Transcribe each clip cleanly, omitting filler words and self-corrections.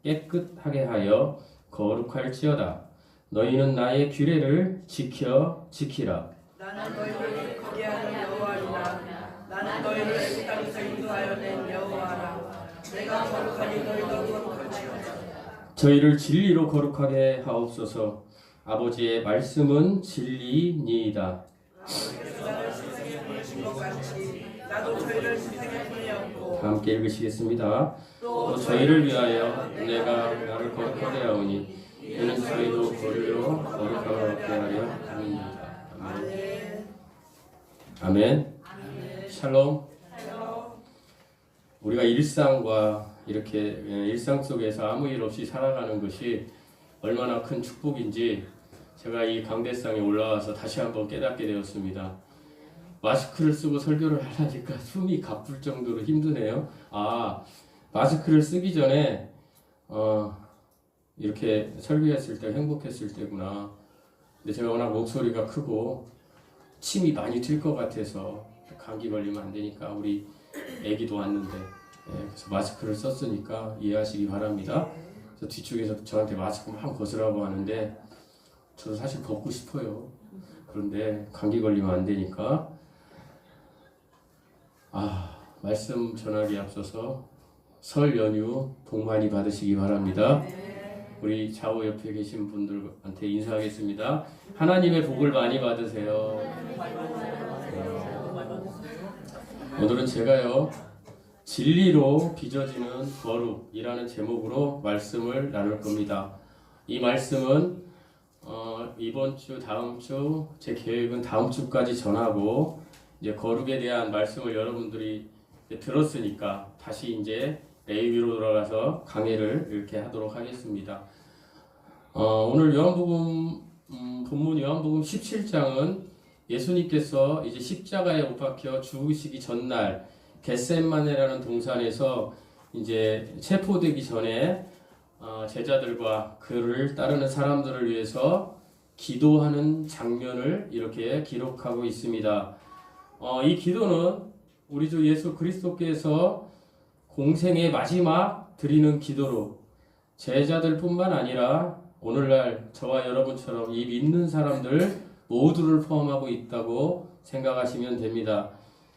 깨끗하게 하여 거룩할지어다. 너희는 나의 규례를 지키라. 나는 너희를 거기 하는 여호와리라. 나는 너희를 이 땅에서 인도하여 낸 여호와라. 내가 거룩하니 너희도 거룩할지어다. 저희를 진리로 거룩하게 하옵소서. 아버지의 말씀은 진리니이다. 아버지께서 나를 세상에 보내신 것 같이 나도 저희를 세상에 보내었고. 함께 읽으시겠습니다. 또 저희를 위하여 내가 나를 거룩하게 하오니 이는 저희도 그리로 거룩하게 하려 함이니이다. 아멘. 샬롬. 우리가 일상과 이렇게 일상 속에서 아무 일 없이 살아가는 것이 얼마나 큰 축복인지 제가 이 강대상에 올라와서 다시 한번 깨닫게 되었습니다. 마스크를 쓰고 설교를 하려니까 숨이 가쁠 정도로 힘드네요. 마스크를 쓰기 전에 이렇게 설교했을 때 행복했을 때구나. 근데 제가 워낙 목소리가 크고 침이 많이 튈 것 같아서 감기 걸리면 안 되니까 우리 애기도 왔는데 그래서 마스크를 썼으니까 이해하시기 바랍니다. 그래서 뒤쪽에서 저한테 마스크 막 벗으라고 하는데 저도 사실 벗고 싶어요. 그런데 감기 걸리면 안 되니까 말씀 전하기에 앞서서 설 연휴 복 많이 받으시기 바랍니다. 우리 좌우 옆에 계신 분들한테 인사하겠습니다. 하나님의 복을 많이 받으세요. 오늘은 제가요 진리로 빚어지는 거룩이라는 제목으로 말씀을 나눌 겁니다. 이 말씀은 이번 주, 다음 주, 제 계획은 다음 주까지 전하고 이제 거룩에 대한 말씀을 여러분들이 들었으니까 다시 이제 레위기로 돌아가서 강해를 이렇게 하도록 하겠습니다. 오늘 요한복음 본문 요한복음 17장은 예수님께서 이제 십자가에 못 박혀 죽으시기 전날 겟세마네라는 동산에서 이제 체포되기 전에 제자들과 그를 따르는 사람들을 위해서 기도하는 장면을 이렇게 기록하고 있습니다. 이 기도는 우리 주 예수 그리스도께서 공생의 마지막 드리는 기도로 제자들뿐만 아니라 오늘날 저와 여러분처럼 이 믿는 사람들 모두를 포함하고 있다고 생각하시면 됩니다.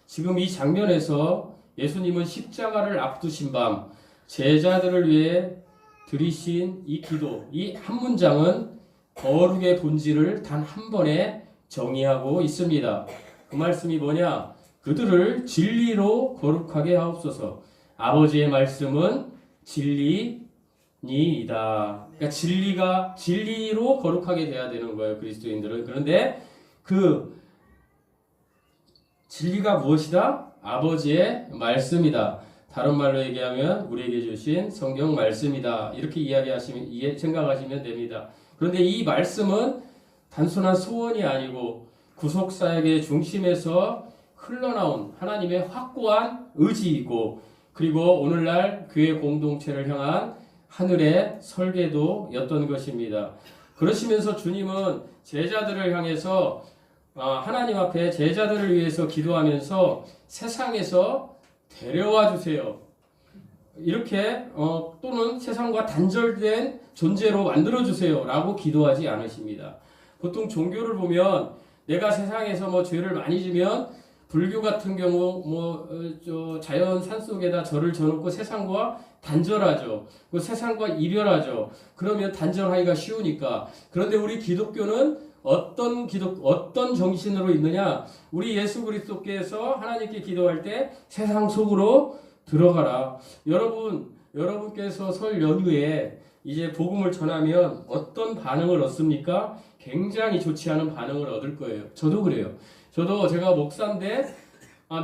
지금 이 장면에서 예수님은 십자가를 앞두신 밤 제자들을 위해 드리신 이 기도, 이 한 문장은 거룩의 본질을 단 한 번에 정의하고 있습니다. 그 말씀이 뭐냐? 그들을 진리로 거룩하게 하옵소서. 아버지의 말씀은 진리니이다. 그러니까 진리로 거룩하게 돼야 되는 거예요, 그리스도인들은. 그런데 그 진리가 무엇이다? 아버지의 말씀이다. 다른 말로 얘기하면 우리에게 주신 성경 말씀이다. 이렇게 생각하시면 됩니다. 그런데 이 말씀은 단순한 소원이 아니고 구속사역의 중심에서 흘러나온 하나님의 확고한 의지이고 그리고 오늘날 교회 공동체를 향한 하늘의 설계도였던 것입니다. 그러시면서 주님은 제자들을 향해서 하나님 앞에 제자들을 위해서 기도하면서 세상에서 데려와 주세요. 이렇게 또는 세상과 단절된 존재로 만들어 주세요 라고 기도하지 않으십니다. 보통 종교를 보면 내가 세상에서 죄를 많이 지면 불교 같은 경우 자연 산속에다 절을 져놓고 세상과 단절하죠. 그 세상과 이별하죠. 그러면 단절하기가 쉬우니까. 그런데 우리 기독교는 어떤 정신으로 있느냐? 우리 예수 그리스도께서 하나님께 기도할 때 세상 속으로 들어가라. 여러분께서 설 연휴에 이제 복음을 전하면 어떤 반응을 얻습니까? 굉장히 좋지 않은 반응을 얻을 거예요. 저도 그래요. 제가 목사인데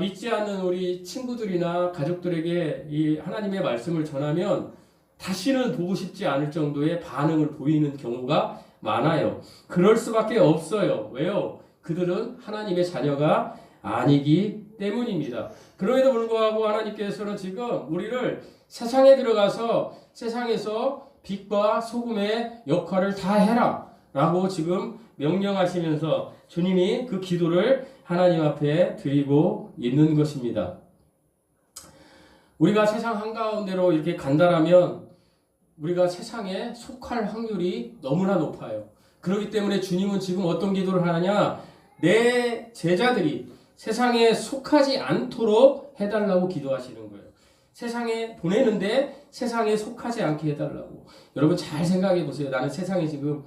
믿지 않는 우리 친구들이나 가족들에게 이 하나님의 말씀을 전하면 다시는 보고 싶지 않을 정도의 반응을 보이는 경우가 많아요. 그럴 수밖에 없어요. 왜요? 그들은 하나님의 자녀가 아니기 때문입니다. 그럼에도 불구하고 하나님께서는 지금 우리를 세상에 들어가서 세상에서 빛과 소금의 역할을 다 해라 라고 지금 명령하시면서 주님이 그 기도를 하나님 앞에 드리고 있는 것입니다. 우리가 세상 한가운데로 이렇게 간다라면 우리가 세상에 속할 확률이 너무나 높아요. 그렇기 때문에 주님은 지금 어떤 기도를 하느냐? 내 제자들이 세상에 속하지 않도록 해달라고 기도하시는 거예요. 세상에 보내는데 세상에 속하지 않게 해달라고. 여러분 잘 생각해 보세요. 나는 세상에 지금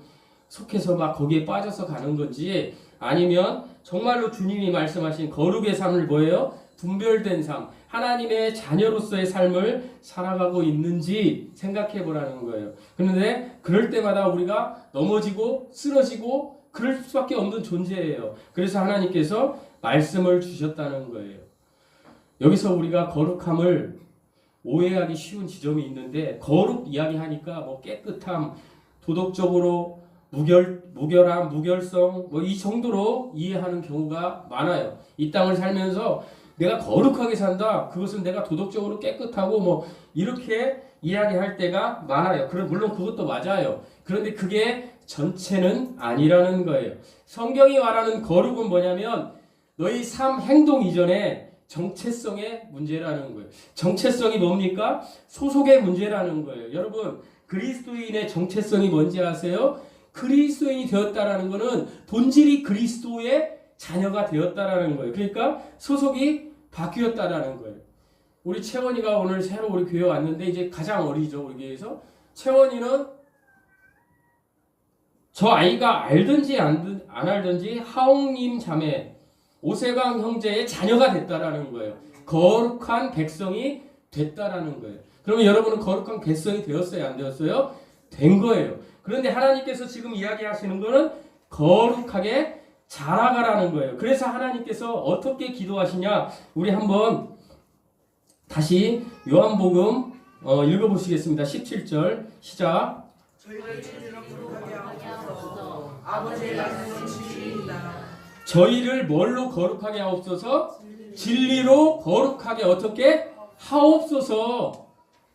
속해서 막 거기에 빠져서 가는 건지, 아니면 정말로 주님이 말씀하신 거룩의 삶을 뭐예요? 분별된 삶, 하나님의 자녀로서의 삶을 살아가고 있는지 생각해 보라는 거예요. 그런데 그럴 때마다 우리가 넘어지고 쓰러지고 그럴 수밖에 없는 존재예요. 그래서 하나님께서 말씀을 주셨다는 거예요. 여기서 우리가 거룩함을 오해하기 쉬운 지점이 있는데, 거룩 이야기하니까 뭐 깨끗함, 도덕적으로 무결함, 무결성 뭐 이 정도로 이해하는 경우가 많아요. 이 땅을 살면서 내가 거룩하게 산다, 그것은 내가 도덕적으로 깨끗하고 뭐 이렇게 이야기할 때가 많아요. 물론 그것도 맞아요. 그런데 그게 전체는 아니라는 거예요. 성경이 말하는 거룩은 뭐냐면 너희 삶 행동 이전에 정체성의 문제라는 거예요. 정체성이 뭡니까? 소속의 문제라는 거예요. 여러분, 그리스도인의 정체성이 뭔지 아세요? 그리스도인이 되었다라는 것은 본질이 그리스도의 자녀가 되었다라는 거예요. 그러니까 소속이 바뀌었다라는 거예요. 우리 채원이가 오늘 새로 우리 교회 왔는데 이제 가장 어리죠, 우리 교회에서. 채원이는 저 아이가 알든지 안 알든지 하옥님 자매 오세강 형제의 자녀가 됐다라는 거예요. 거룩한 백성이 됐다라는 거예요. 그러면 여러분은 거룩한 백성이 되었어요, 안 되었어요? 된 거예요. 그런데 하나님께서 지금 이야기하시는 거는 거룩하게 자라가라는 거예요. 그래서 하나님께서 어떻게 기도하시냐? 우리 한번 다시 요한복음 읽어보시겠습니다. 17절 시작. 저희를 진리로 거룩하게 하옵소서. 아버지의 말씀은 진리입니다. 저희를 뭘로 거룩하게 하옵소서? 진리로 거룩하게 어떻게 하옵소서.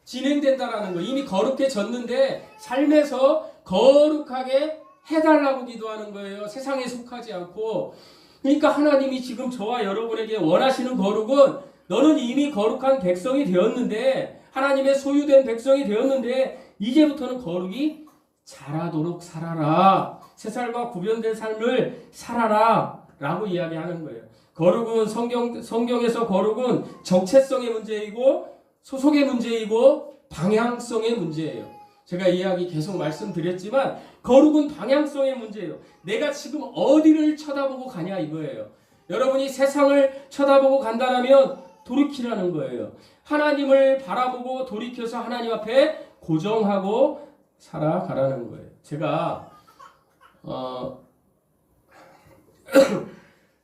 진행된다라는 거. 이미 거룩해졌는데 삶에서 거룩하게 해달라고 기도하는 거예요. 세상에 속하지 않고. 그러니까 하나님이 지금 저와 여러분에게 원하시는 거룩은, 너는 이미 거룩한 백성이 되었는데, 하나님의 소유된 백성이 되었는데 이제부터는 거룩이 자라도록 살아라. 세상과 구별된 삶을 살아라 라고 이야기하는 거예요. 거룩은 성경에서 거룩은 정체성의 문제이고 소속의 문제이고 방향성의 문제예요. 제가 이야기 계속 말씀드렸지만 거룩은 방향성의 문제예요. 내가 지금 어디를 쳐다보고 가냐 이거예요. 여러분이 세상을 쳐다보고 간다면 돌이키라는 거예요. 하나님을 바라보고 돌이켜서 하나님 앞에 고정하고 살아가라는 거예요. 제가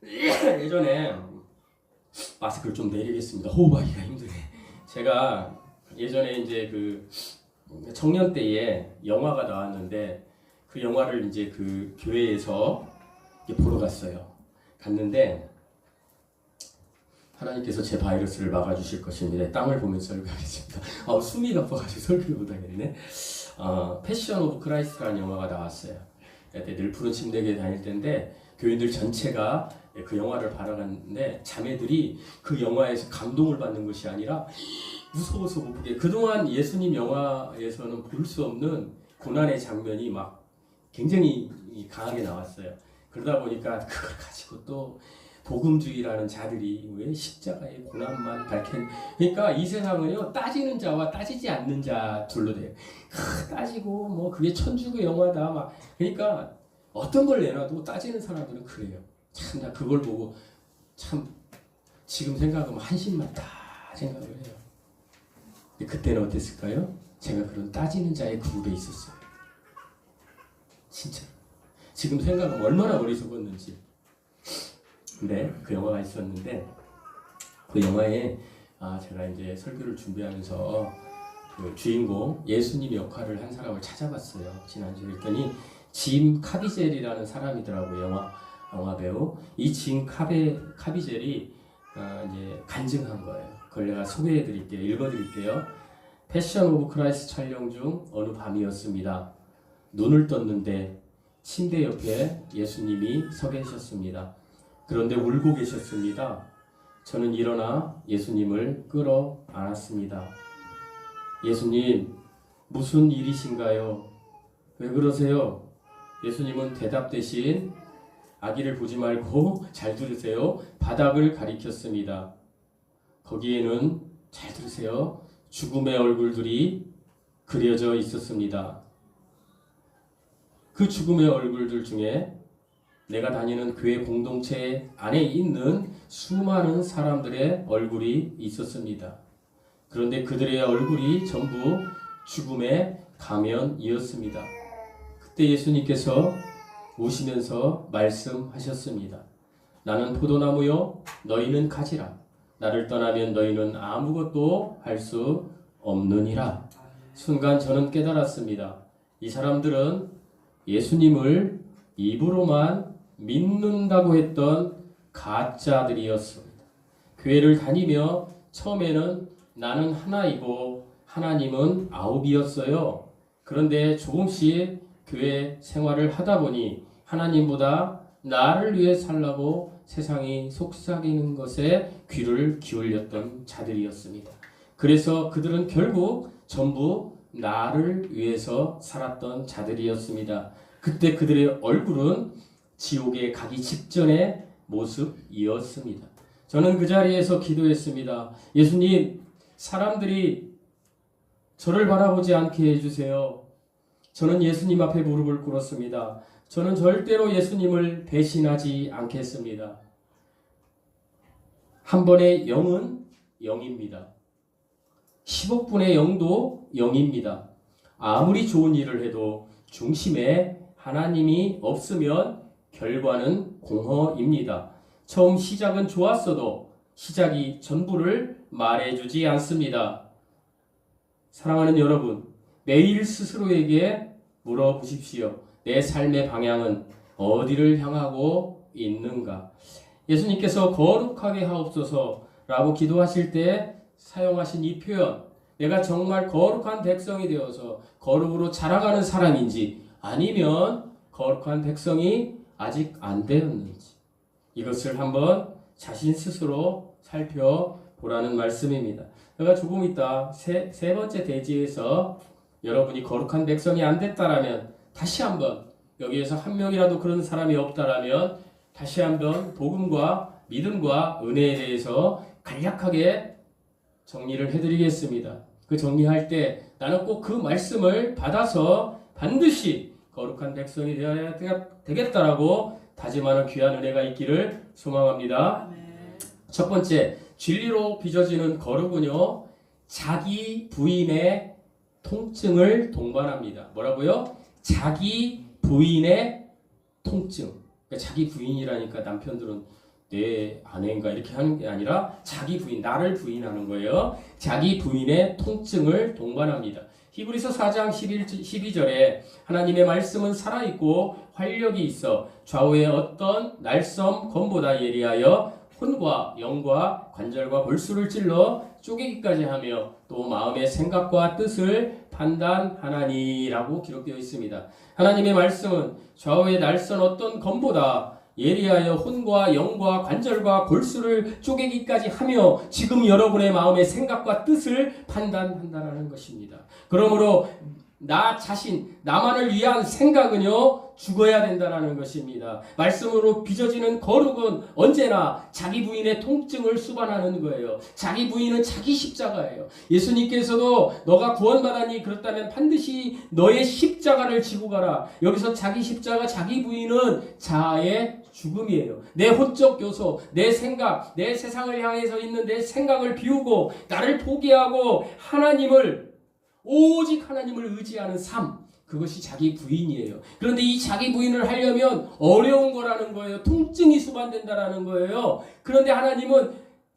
예전에 마스크를 좀 내리겠습니다. 호흡하기가 힘드네. 제가 예전에 이제 그 청년 때에 영화가 나왔는데 그 영화를 이제 그 교회에서 보러 갔는데 하나님께서 제 바이러스를 막아주실 것입니다. 땅을 보면서 설교하겠습니다. 숨이 가빠가지고 설교를 못하겠네. 패션 오브 크라이스트라는 영화가 나왔어요. 그때 늘 푸른 침대에 다닐 때인데 교인들 전체가 그 영화를 바라갔는데 자매들이 그 영화에서 감동을 받는 것이 아니라 무서워서 못 보게, 그동안 예수님 영화에서는 볼 수 없는 고난의 장면이 막 굉장히 강하게 나왔어요. 그러다 보니까 그걸 가지고 또 복음주의라는 자들이 왜 십자가의 고난만 그러니까 이 세상은요 따지는 자와 따지지 않는 자 둘로 돼요. 따지고 뭐 그게 천주교 영화다 막, 그러니까 어떤 걸 내놔도 따지는 사람들은 그래요. 참 나 그걸 보고 참 지금 생각하면 한심하다 생각을 해요. 근데 그때는 어땠을까요? 제가 그런 따지는 자의 그룹에 있었어요. 진짜 지금 생각하면 얼마나 어리석었는지. 근데 그 영화가 있었는데 그 영화에 제가 이제 설교를 준비하면서 그 주인공 예수님 역할을 한 사람을 찾아봤어요. 지난주에 그랬더니 짐 카비젤이라는 사람이더라고요. 영화 배우. 이 짐 카비젤이 이제 간증한 거예요. 그걸 내가 소개해드릴게요. 읽어드릴게요. 패션 오브 크라이스트 촬영 중 어느 밤이었습니다. 눈을 떴는데 침대 옆에 예수님이 서 계셨습니다. 그런데 울고 계셨습니다. 저는 일어나 예수님을 끌어 안았습니다. 예수님, 무슨 일이신가요? 왜 그러세요? 예수님은 대답 대신 아기를 보지 말고 잘 들으세요. 바닥을 가리켰습니다. 거기에는 잘 들으세요. 죽음의 얼굴들이 그려져 있었습니다. 그 죽음의 얼굴들 중에 내가 다니는 교회 공동체 안에 있는 수많은 사람들의 얼굴이 있었습니다. 그런데 그들의 얼굴이 전부 죽음의 가면이었습니다. 그때 예수님께서 오시면서 말씀하셨습니다. 나는 포도나무요, 너희는 가지라. 나를 떠나면 너희는 아무것도 할 수 없느니라. 순간 저는 깨달았습니다. 이 사람들은 예수님을 입으로만 믿는다고 했던 가짜들이었습니다. 교회를 다니며 처음에는 나는 하나이고 하나님은 아홉이었어요. 그런데 조금씩 교회 생활을 하다 보니 하나님보다 나를 위해 살라고 세상이 속삭이는 것에 귀를 기울였던 자들이었습니다. 그래서 그들은 결국 전부 나를 위해서 살았던 자들이었습니다. 그때 그들의 얼굴은 지옥에 가기 직전의 모습이었습니다. 저는 그 자리에서 기도했습니다. 예수님, 사람들이 저를 바라보지 않게 해주세요. 저는 예수님 앞에 무릎을 꿇었습니다. 저는 절대로 예수님을 배신하지 않겠습니다. 한 번의 0은 0입니다. 10억 분의 0도 0입니다. 아무리 좋은 일을 해도 중심에 하나님이 없으면 결과는 공허입니다. 처음 시작은 좋았어도 시작이 전부를 말해주지 않습니다. 사랑하는 여러분, 매일 스스로에게 물어보십시오. 내 삶의 방향은 어디를 향하고 있는가? 예수님께서 거룩하게 하옵소서 라고 기도하실 때 사용하신 이 표현, 내가 정말 거룩한 백성이 되어서 거룩으로 자라가는 사람인지 아니면 거룩한 백성이 아직 안 되었는지 이것을 한번 자신 스스로 살펴보라는 말씀입니다. 제가 조금 이따 세 번째 대지에서 여러분이 거룩한 백성이 안 됐다라면 다시 한번 여기에서 한 명이라도 그런 사람이 없다라면 다시 한번 복음과 믿음과 은혜에 대해서 간략하게 정리를 해드리겠습니다. 그 정리할 때 나는 꼭 그 말씀을 받아서 반드시 거룩한 백성이 되어야 되겠다라고 다짐하는 귀한 은혜가 있기를 소망합니다. 첫 번째, 진리로 빚어지는 거룩은요, 자기 부인의 통증을 동반합니다. 뭐라고요? 자기 부인의 통증. 그러니까 자기 부인이라니까 남편들은 내 아내인가 이렇게 하는 게 아니라 자기 부인, 나를 부인하는 거예요. 자기 부인의 통증을 동반합니다. 히브리서 4장 12절에 하나님의 말씀은 살아있고 활력이 있어 좌우의 어떤 날섬 검보다 예리하여 혼과 영과 관절과 골수를 찔러 쪼개기까지 하며 또 마음의 생각과 뜻을 판단하나니라고 기록되어 있습니다. 하나님의 말씀은 좌우의 날선 어떤 검보다 예리하여 혼과 영과 관절과 골수를 쪼개기까지 하며 지금 여러분의 마음의 생각과 뜻을 판단한다는 것입니다. 그러므로 나 자신, 나만을 위한 생각은요 죽어야 된다는 것입니다. 말씀으로 빚어지는 거룩은 언제나 자기 부인의 통증을 수반하는 거예요. 자기 부인은 자기 십자가예요. 예수님께서도 너가 구원받았니? 그렇다면 반드시 너의 십자가를 지고 가라. 여기서 자기 십자가, 자기 부인은 자아의 죽음이에요. 내 호적 요소, 내 생각, 내 세상을 향해서 있는 내 생각을 비우고 나를 포기하고 오직 하나님을 의지하는 삶, 그것이 자기 부인이에요. 그런데 이 자기 부인을 하려면 어려운 거라는 거예요. 통증이 수반된다라는 거예요. 그런데 하나님은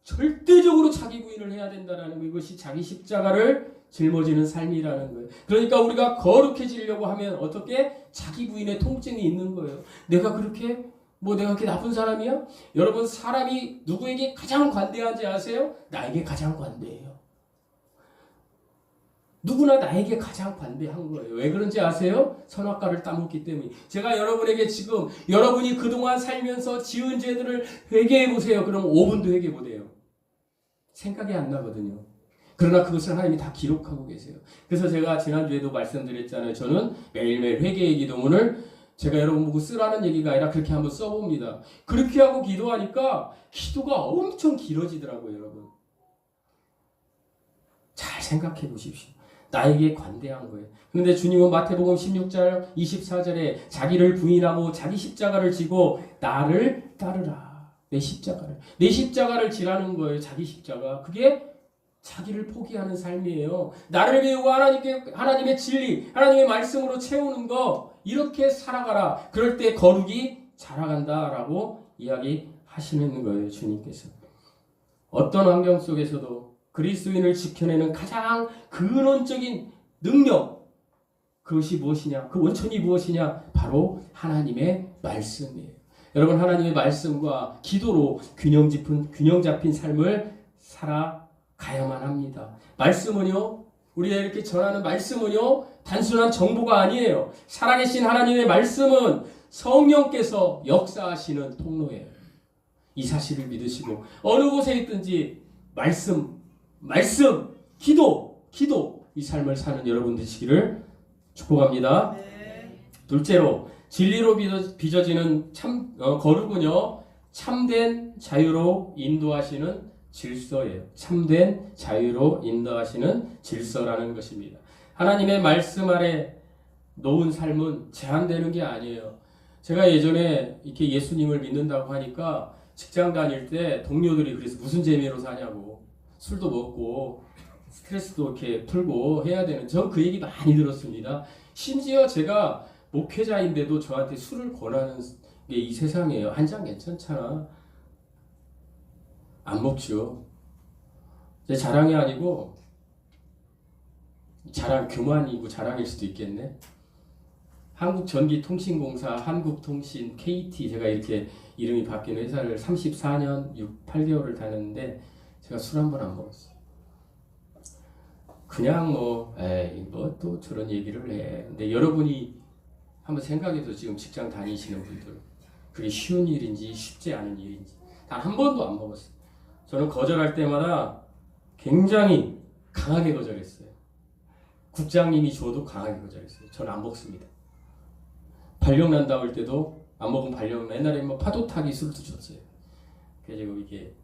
절대적으로 자기 부인을 해야 된다라는 거, 이것이 자기 십자가를 짊어지는 삶이라는 거예요. 그러니까 우리가 거룩해지려고 하면 어떻게? 자기 부인의 통증이 있는 거예요. 내가 그렇게 나쁜 사람이야? 여러분, 사람이 누구에게 가장 관대한지 아세요? 나에게 가장 관대해요. 누구나 나에게 가장 관대한 거예요. 왜 그런지 아세요? 선악과를 따먹기 때문에. 제가 여러분에게 지금 여러분이 그동안 살면서 지은 죄들을 회개해 보세요. 그럼 5분도 회개 못해요. 생각이 안 나거든요. 그러나 그것을 하나님이 다 기록하고 계세요. 그래서 제가 지난주에도 말씀드렸잖아요. 저는 매일매일 회개의 기도문을 제가 여러분 보고 쓰라는 얘기가 아니라 그렇게 한번 써봅니다. 그렇게 하고 기도하니까 기도가 엄청 길어지더라고요, 여러분. 잘 생각해 보십시오. 나에게 관대한 거예요. 그런데 주님은 마태복음 16장 24절에 자기를 부인하고 자기 십자가를 지고 나를 따르라. 내 십자가를 지라는 거예요. 자기 십자가. 그게 자기를 포기하는 삶이에요. 나를 배우고 하나님의 진리, 하나님의 말씀으로 채우는 거, 이렇게 살아가라. 그럴 때 거룩이 자라간다라고 이야기하시는 거예요, 주님께서. 어떤 환경 속에서도 그리스도인을 지켜내는 가장 근원적인 능력, 그것이 무엇이냐? 그 원천이 무엇이냐? 바로 하나님의 말씀이에요. 여러분, 하나님의 말씀과 기도로 균형 잡힌 삶을 살아가야만 합니다. 말씀은요, 우리가 이렇게 전하는 말씀은요, 단순한 정보가 아니에요. 살아계신 하나님의 말씀은 성령께서 역사하시는 통로예요. 이 사실을 믿으시고 어느 곳에 있든지 말씀, 기도, 이 삶을 사는 여러분 되시기를 축복합니다. 네. 둘째로 진리로 빚어지는 거룩은요, 참된 자유로 인도하시는 질서예요. 참된 자유로 인도하시는 질서라는 것입니다. 하나님의 말씀 아래 놓은 삶은 제한되는 게 아니에요. 제가 예전에 이렇게 예수님을 믿는다고 하니까 직장 다닐 때 동료들이 그래서 무슨 재미로 사냐고, 술도 먹고 스트레스도 이렇게 풀고 해야 되는, 전 그 얘기 많이 들었습니다. 심지어 제가 목회자인데도 저한테 술을 권하는 게 이 세상이에요. 한 잔 괜찮잖아. 안 먹죠. 제 자랑이 아니고, 교만이고 자랑일 수도 있겠네. 한국전기통신공사, 한국통신, KT, 제가 이렇게 이름이 바뀐 회사를 34년 8개월을 다녔는데 제가 술 한 번 안 먹었어요. 그냥 에이, 또 저런 얘기를 해. 근데 여러분이 한번 생각해도 지금 직장 다니시는 분들, 그게 쉬운 일인지 쉽지 않은 일인지 단 한 번도 안 먹었어요. 저는 거절할 때마다 굉장히 강하게 거절했어요. 국장님이 줘도 강하게 거절했어요. 저는 안 먹습니다. 발령 난다고 할 때도 안 먹으면 발령, 옛날에 파도 타기 술도 줬어요. 그래서 이게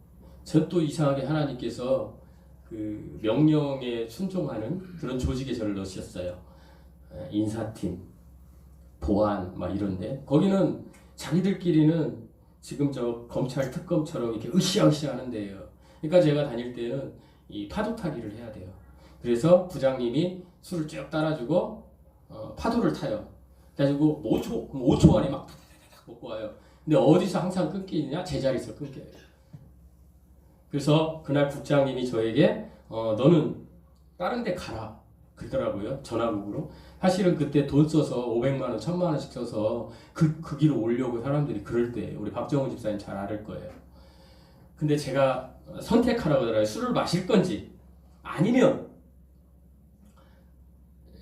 전 또 이상하게 하나님께서 그 명령에 순종하는 그런 조직에 저를 넣으셨어요. 인사팀, 보안 막 이런데, 거기는 자기들끼리는 지금 저 검찰 특검처럼 이렇게 으쌰으쌰 하는 데예요. 그러니까 제가 다닐 때는 이 파도 타기를 해야 돼요. 그래서 부장님이 술을 쭉 따라주고 파도를 타요. 그래가지고 5초 안에 막 먹고 와요. 근데 어디서 항상 끊기느냐? 제자리에서 끊겨요. 그래서 그날 국장님이 저에게 너는 다른 데 가라 그러더라고요. 전화국으로. 사실은 그때 돈 써서 500만 원, 1000만 원씩 써서 그 길을 오려고 사람들이 그럴 때, 우리 박정훈 집사님 잘 알을 거예요. 근데 제가 선택하라고 하더라고요. 술을 마실 건지 아니면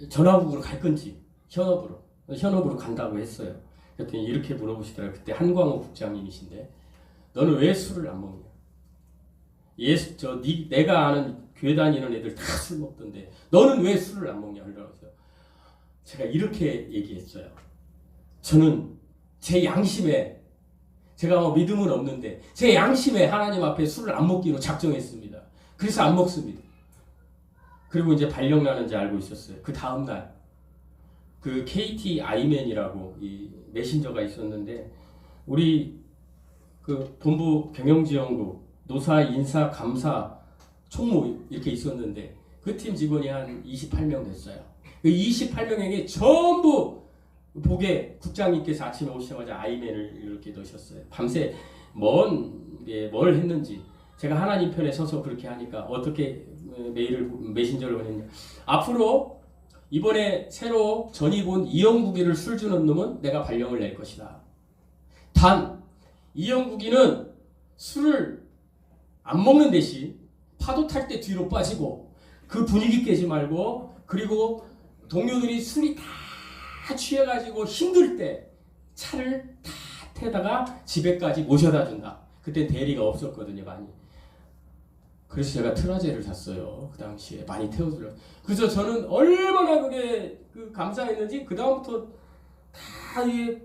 전화국으로 갈 건지 현업으로 간다고 했어요. 그랬더니 이렇게 물어보시더라고요. 그때 한광호 국장님이신데, 너는 왜 술을 안 먹냐? 내가 아는 교회 다니는 애들 다 술 먹던데 너는 왜 술을 안 먹냐? 그러더라고요. 제가 이렇게 얘기했어요. 저는 제 양심에, 제가 믿음은 없는데 제 양심에 하나님 앞에 술을 안 먹기로 작정했습니다. 그래서 안 먹습니다. 그리고 이제 발령 나는지 알고 있었어요. 그 다음날 그 KT 아이맨이라고 이 메신저가 있었는데, 우리 그 본부 경영지원국 노사 인사 감사 총무 이렇게 있었는데 그 팀 직원이 한 28명 됐어요. 그 28명에게 전부 복에 국장님께서 아침에 오시자마자 아이맨을 이렇게 넣으셨어요. 밤새 뭘 했는지, 제가 하나님 편에 서서 그렇게 하니까 어떻게 메신저를 보냈냐. 앞으로 이번에 새로 전입 온 이영국이를 술 주는 놈은 내가 발령을 낼 것이다. 단 이영국이는 술을 안 먹는 대신 파도 탈 때 뒤로 빠지고 그 분위기 깨지 말고, 그리고 동료들이 술이 다 취해가지고 힘들 때 차를 다 태다가 집에까지 모셔다 준다. 그때 대리가 없었거든요, 많이. 그래서 제가 트라제를 샀어요. 그 당시에 많이 태워주려. 그래서 저는 얼마나 그게 감사했는지 그 다음부터 다 이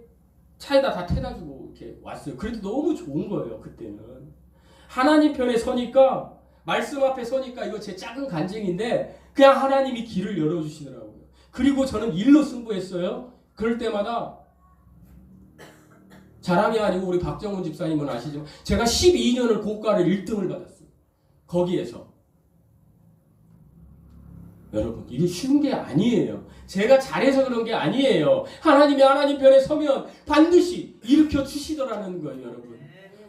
차에다 다 태워주고 이렇게 왔어요. 그래도 너무 좋은 거예요. 그때는 하나님 편에 서니까 말씀 앞에 서니까 이거 제 작은 간증인데 그냥 하나님이 길을 열어주시더라고요. 그리고 저는 일로 승부했어요. 그럴 때마다 자랑이 아니고 우리 박정훈 집사님은 아시지만 제가 12년을 고가를 1등을 받았어요. 거기에서. 여러분 이게 쉬운 게 아니에요. 제가 잘해서 그런 게 아니에요. 하나님이 하나님 편에 서면 반드시 일으켜 주시더라는 거예요. 여러분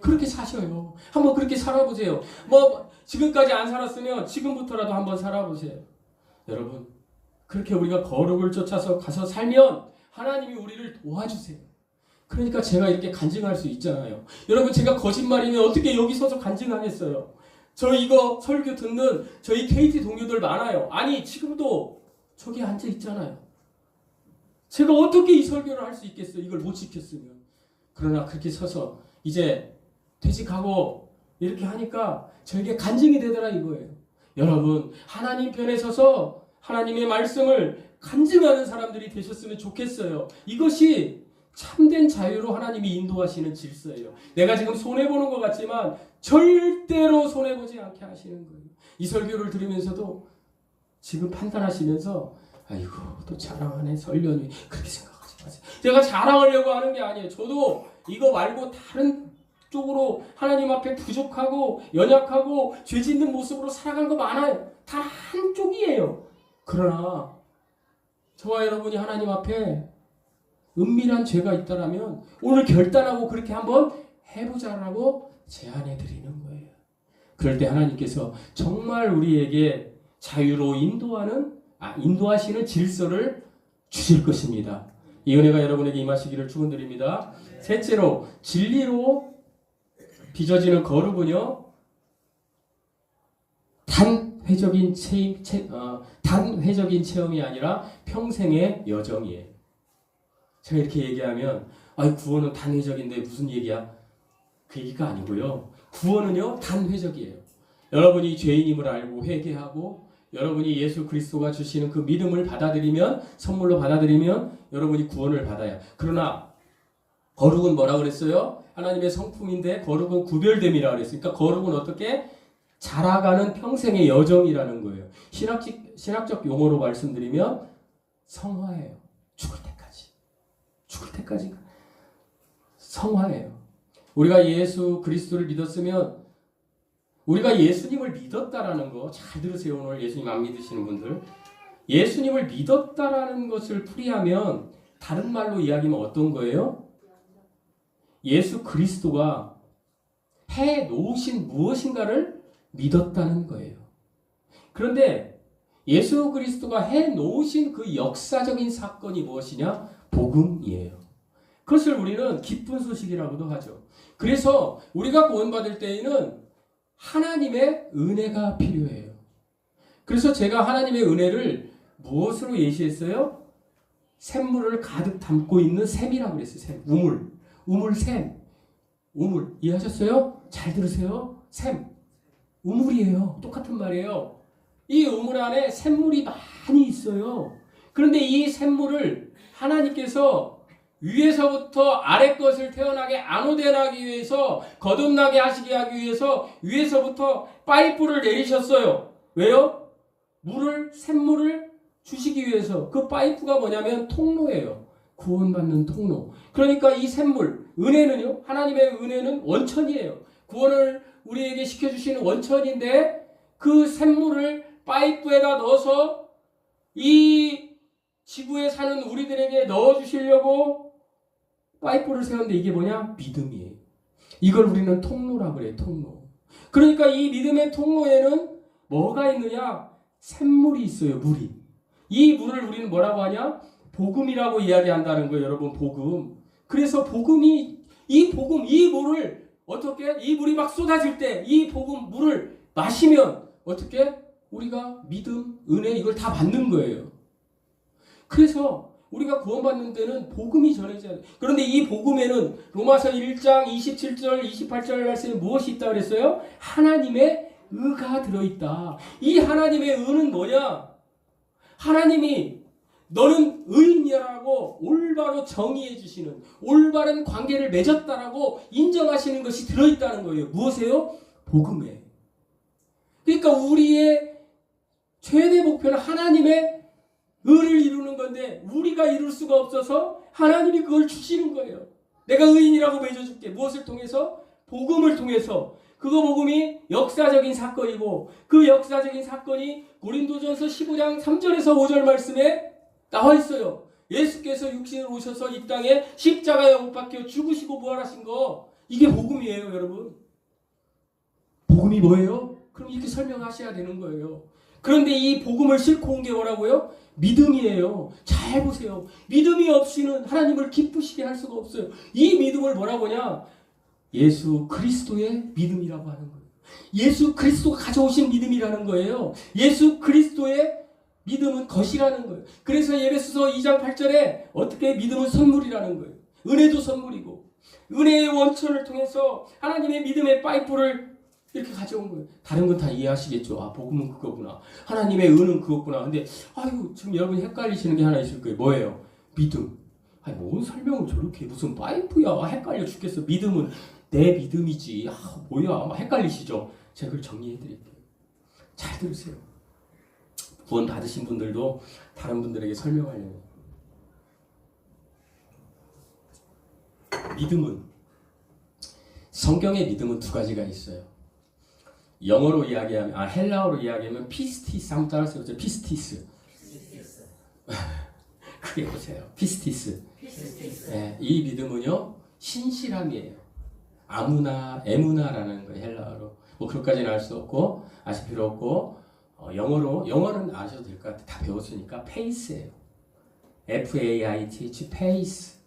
그렇게 사셔요. 한번 그렇게 살아보세요. 뭐 지금까지 안 살았으면 지금부터라도 한번 살아보세요. 여러분 그렇게 우리가 거룩을 쫓아서 가서 살면 하나님이 우리를 도와주세요. 그러니까 제가 이렇게 간증할 수 있잖아요. 여러분 제가 거짓말이면 어떻게 여기 서서 간증하겠어요. 저 이거 설교 듣는 저희 KT 동료들 많아요. 아니 지금도 저기 앉아 있잖아요. 제가 어떻게 이 설교를 할 수 있겠어요. 이걸 못 지켰으면. 그러나 그렇게 서서 이제 퇴직하고 이렇게 하니까 저에게 간증이 되더라 이거예요. 여러분 하나님 편에 서서 하나님의 말씀을 간증하는 사람들이 되셨으면 좋겠어요. 이것이 참된 자유로 하나님이 인도하시는 질서예요. 내가 지금 손해보는 것 같지만 절대로 손해보지 않게 하시는 거예요. 이 설교를 들으면서도 지금 판단하시면서 아이고 또 자랑하네 설련이 그렇게 생각하지 마세요. 제가 자랑하려고 하는 게 아니에요. 저도 이거 말고 다른 쪽으로 하나님 앞에 부족하고 연약하고 죄 짓는 모습으로 살아간 거 많아요. 다 한쪽이에요. 그러나 저와 여러분이 하나님 앞에 은밀한 죄가 있다라면 오늘 결단하고 그렇게 한번 해보자라고 제안해 드리는 거예요. 그럴 때 하나님께서 정말 우리에게 자유로 인도하시는 질서를 주실 것입니다. 이 은혜가 여러분에게 임하시기를 축원드립니다. 셋째로 진리로 빚어지는 거룩은요 단회적인 체험이 아니라 평생의 여정이에요. 제가 이렇게 얘기하면 구원은 단회적인데 무슨 얘기야? 그 얘기가 아니고요. 구원은요 단회적이에요. 여러분이 죄인임을 알고 회개하고 여러분이 예수 그리스도가 주시는 그 믿음을 받아들이면 선물로 받아들이면 여러분이 구원을 받아요. 그러나 거룩은 뭐라 그랬어요? 하나님의 성품인데 거룩은 구별됨이라 그랬어요. 그러니까 거룩은 어떻게? 자라가는 평생의 여정이라는 거예요. 신학적 용어로 말씀드리면 성화예요. 죽을 때까지 성화예요. 우리가 예수 그리스도를 믿었으면 우리가 예수님을 믿었다라는 거 잘 들으세요. 오늘 예수님 안 믿으시는 분들 예수님을 믿었다라는 것을 풀이하면 다른 말로 이야기하면 어떤 거예요? 예수 그리스도가 해 놓으신 무엇인가를 믿었다는 거예요. 그런데 예수 그리스도가 해 놓으신 그 역사적인 사건이 무엇이냐? 복음이에요. 그것을 우리는 기쁜 소식이라고도 하죠. 그래서 우리가 구원받을 때에는 하나님의 은혜가 필요해요. 그래서 제가 하나님의 은혜를 무엇으로 예시했어요? 샘물을 가득 담고 있는 샘이라고 그랬어요. 샘, 우물샘. 우물 이해하셨어요? 잘 들으세요. 샘, 우물이에요. 똑같은 말이에요. 이 우물 안에 샘물이 많이 있어요. 그런데 이 샘물을 하나님께서 위에서부터 아래 것을 태어나게 안오대나기 위해서 거듭나게 하시게 하기 위해서 위에서부터 파이프를 내리셨어요. 왜요? 샘물을 주시기 위해서. 그 파이프가 뭐냐면 통로예요. 구원받는 통로. 그러니까 이 샘물, 은혜는요, 하나님의 은혜는 원천이에요. 구원을 우리에게 시켜주시는 원천인데 그 샘물을 파이프에다 넣어서 이 지구에 사는 우리들에게 넣어주시려고 파이프를 세웠는데 이게 뭐냐? 믿음이에요. 이걸 우리는 통로라고 그래요. 통로. 그러니까 이 믿음의 통로에는 뭐가 있느냐? 샘물이 있어요. 물이. 이 물을 우리는 뭐라고 하냐? 복음이라고 이야기한다는 거예요. 여러분 복음. 그래서 이 물을 어떻게? 이 물이 막 쏟아질 때 이 복음 물을 마시면 어떻게? 우리가 믿음, 은혜 이걸 다 받는 거예요. 그래서 우리가 구원받는 데는 복음이 전해져야 돼. 그런데 이 복음에는 로마서 1장 27절 28절 말씀에 무엇이 있다고 그랬어요? 하나님의 의가 들어있다. 이 하나님의 의는 뭐냐? 하나님이 너는 의인이라고 올바로 정의해 주시는, 올바른 관계를 맺었다라고 인정하시는 것이 들어있다는 거예요. 무엇이에요? 복음에. 그러니까 우리의 최대 목표는 하나님의 의를 이루는 건데 우리가 이룰 수가 없어서 하나님이 그걸 주시는 거예요. 내가 의인이라고 맺어줄게. 무엇을 통해서? 복음을 통해서. 그거 복음이 역사적인 사건이고 그 역사적인 사건이 고린도전서 15장 3절에서 5절 말씀에 나와 있어요. 예수께서 육신으로 오셔서 이 땅에 십자가에 못 박혀 죽으시고 부활하신 거, 이게 복음이에요, 여러분. 복음이 뭐예요? 그럼 이렇게 설명하셔야 되는 거예요. 그런데 이 복음을 싣고 온 게 뭐라고요? 믿음이에요. 잘 보세요. 믿음이 없이는 하나님을 기쁘시게 할 수가 없어요. 이 믿음을 뭐라고 하냐? 예수 그리스도의 믿음이라고 하는 거예요. 예수 그리스도가 가져오신 믿음이라는 거예요. 예수 그리스도의 믿음은 것이라는 거예요. 그래서 에베소서 2장 8절에 어떻게 믿음은 선물이라는 거예요. 은혜도 선물이고 은혜의 원천을 통해서 하나님의 믿음의 파이프를 이렇게 가져온 거예요. 다른 건 다 이해하시겠죠. 아, 복음은 그거구나. 하나님의 은은 그거구나. 근데 아유, 지금 여러분이 헷갈리시는 게 하나 있을 거예요. 뭐예요? 믿음. 아니, 뭔 설명을 저렇게 무슨 파이프야. 헷갈려 죽겠어. 믿음은 내 믿음이지. 아, 뭐야. 막 헷갈리시죠? 제가 그걸 정리해 드릴게요. 잘 들으세요. 구원 받으신 분들도 다른 분들에게 설명하려고. 믿음은, 성경의 믿음은 두 가지가 있어요. 영어로 이야기하면, 헬라어로 이야기하면 피스티스. 한번 따라서 피스티스. 크게 보세요. 피스티스. 네, 이 믿음은요, 신실함이에요. 에무나라는 거예요, 헬라어로. 뭐 그것까지는 알 수 없고 아실 필요 없고, 영어는 아셔도 될 것 같아요. 다 배웠으니까. 페이스예요. F-A-I-T-H, 페이스.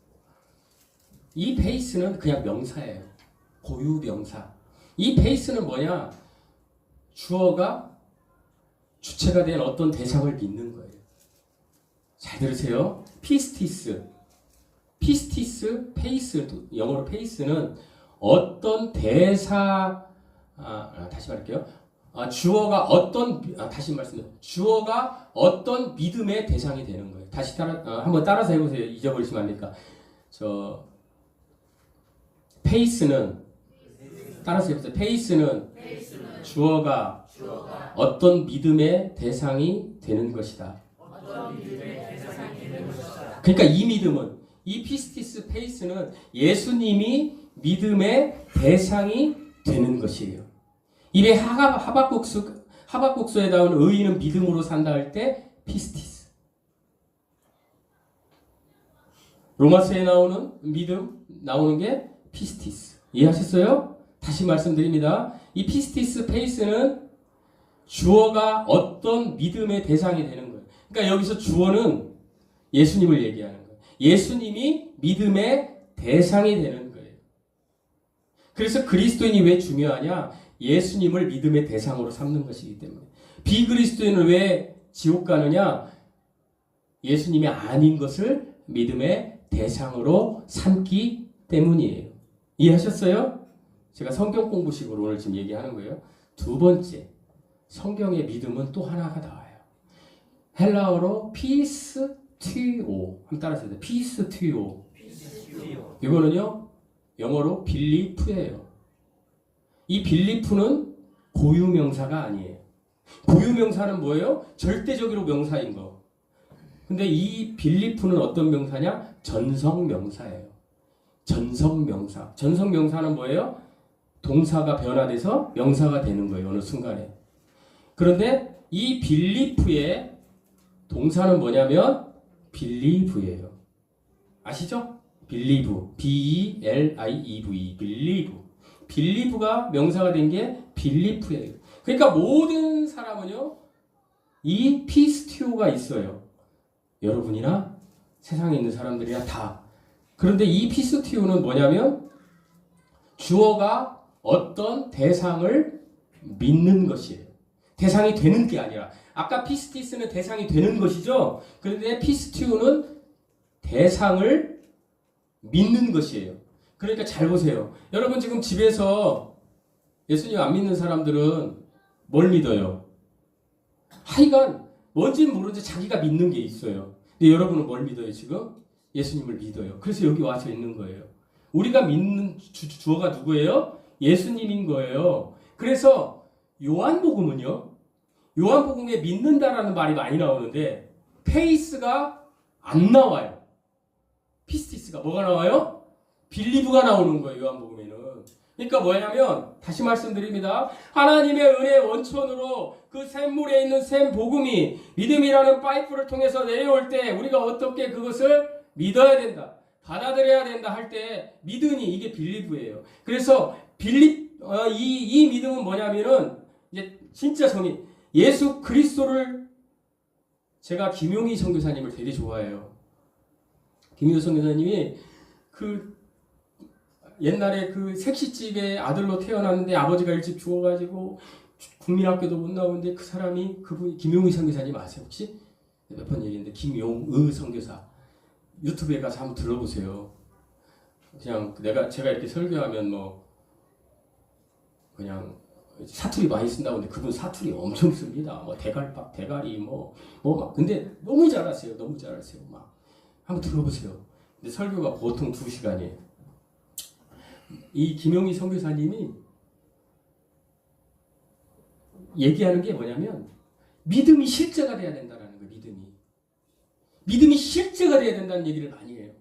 이 페이스는 그냥 명사예요. 고유 명사. 이 페이스는 뭐냐? 주어가 주체가 된 어떤 대상을 믿는 거예요. 잘 들으세요. 피스티스, 페이스, 영어로 페이스는 어떤 다시 말할게요. 주어가 어떤 믿음의 대상이 되는 거예요. 다시 한번 따라서 해보세요. 잊어버리시면 안 되니까. 페이스는, 따라서 해보세요. 페이스는 주어가 어떤 믿음의 대상이 되는 것이다. 그러니까 이 믿음은, 이 피스티스 페이스는 예수님이 믿음의 대상이 되는 것이에요. 이에 하박국서에 나오는 의인은 믿음으로 산다 할 때 피스티스. 로마서에 나오는 믿음 나오는 게 피스티스. 이해하셨어요? 다시 말씀드립니다. 이 피스티스 페이스는 주어가 어떤 믿음의 대상이 되는 거예요. 그러니까 여기서 주어는 예수님을 얘기하는 거예요. 예수님이 믿음의 대상이 되는 거예요. 그래서 그리스도인이 왜 중요하냐? 예수님을 믿음의 대상으로 삼는 것이기 때문에. 비그리스도인은 왜 지옥 가느냐? 예수님이 아닌 것을 믿음의 대상으로 삼기 때문이에요. 이해하셨어요? 제가 성경 공부식으로 오늘 지금 얘기하는 거예요. 두 번째, 성경의 믿음은 또 하나가 나와요. 헬라어로 피스티오. 한번 따라서 해요. 피스티오. 이거는요, 영어로 빌리프예요. 이 빌리프는 고유명사가 아니에요. 고유명사는 뭐예요? 절대적으로 명사인 거. 근데 이 빌리프는 어떤 명사냐? 전성명사예요. 전성명사. 전성명사는 뭐예요? 동사가 변화돼서 명사가 되는 거예요. 어느 순간에. 그런데 이 빌리프의 동사는 뭐냐면 believe예요. 아시죠? believe. B-E-L-I-E-V. believe. believe가 명사가 된 게 belief예요. 그러니까 모든 사람은요, 이 피스티오가 있어요. 여러분이나 세상에 있는 사람들이나 다. 그런데 이 피스티오는 뭐냐면 주어가 어떤 대상을 믿는 것이에요. 대상이 되는 게 아니라, 아까 피스티스는 대상이 되는 것이죠. 그런데 피스티오는 대상을 믿는 것이에요. 그러니까 잘 보세요. 여러분 지금 집에서 예수님 안 믿는 사람들은 뭘 믿어요? 하여간 뭔지는 모르는데 자기가 믿는 게 있어요. 근데 여러분은 뭘 믿어요 지금? 예수님을 믿어요. 그래서 여기 와서 있는 거예요. 우리가 믿는 주어가 누구예요? 예수님인 거예요. 그래서 요한복음은요. 요한복음에 믿는다라는 말이 많이 나오는데 페이스가 안 나와요. 피스티스가 뭐가 나와요? 빌리브가 나오는 거예요. 요한복음에는. 그러니까 뭐냐면 다시 말씀드립니다. 하나님의 은혜의 원천으로 그 샘물에 있는 샘 복음이 믿음이라는 파이프를 통해서 내려올 때 우리가 어떻게 그것을 믿어야 된다. 받아들여야 된다 할 때 믿으니 이게 빌리브예요. 그래서 이 믿음은 뭐냐면은 이제 진짜 성인 예수 그리스도를 제가 김용희 선교사님을 되게 좋아해요. 김용희 선교사님이 그 옛날에 그 색시집의 아들로 태어났는데 아버지가 일찍 죽어가지고 국민학교도 못 나오는데 그 사람이 그분이 김용희 선교사님 아세요 혹시? 몇 번 얘기했는데 김용의 선교사 유튜브에 가서 한번 들어보세요. 그냥 제가 이렇게 설교하면 뭐 그냥 사투리 많이 쓴다고 하는데 그분 사투리 엄청 씁니다. 뭐 대갈박 대가리 뭐 막 근데 너무 잘하세요. 너무 잘하세요. 막 한번 들어보세요. 근데 설교가 보통 2시간이에요. 이 김용희 선교사님이 얘기하는 게 뭐냐면 믿음이 실제가 돼야 된다는 거예요. 믿음이 실제가 돼야 된다는 얘기를 많이 해요.